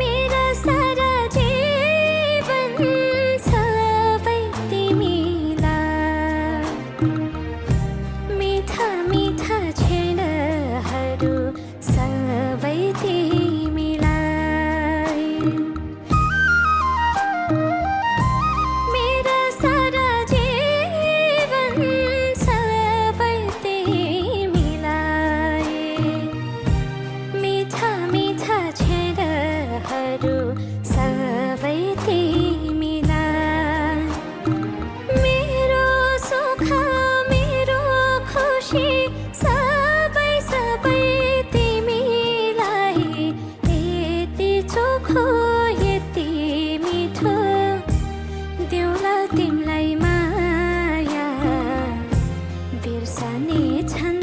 मेरा सारा जीवन सबै तिमीलाई मिठा मिठा क्षणहरू सबै तिमीलाई मेरा सारा जीवन सबै तिमीलाई मिठा मिठा क्षणहरू सबै तिमीलाई मेरो सुख मेरो खुसी सबै सबै तिमीलाई यति चोखो यति मिठो देउला तिमीलाई माया बिर्सने छन्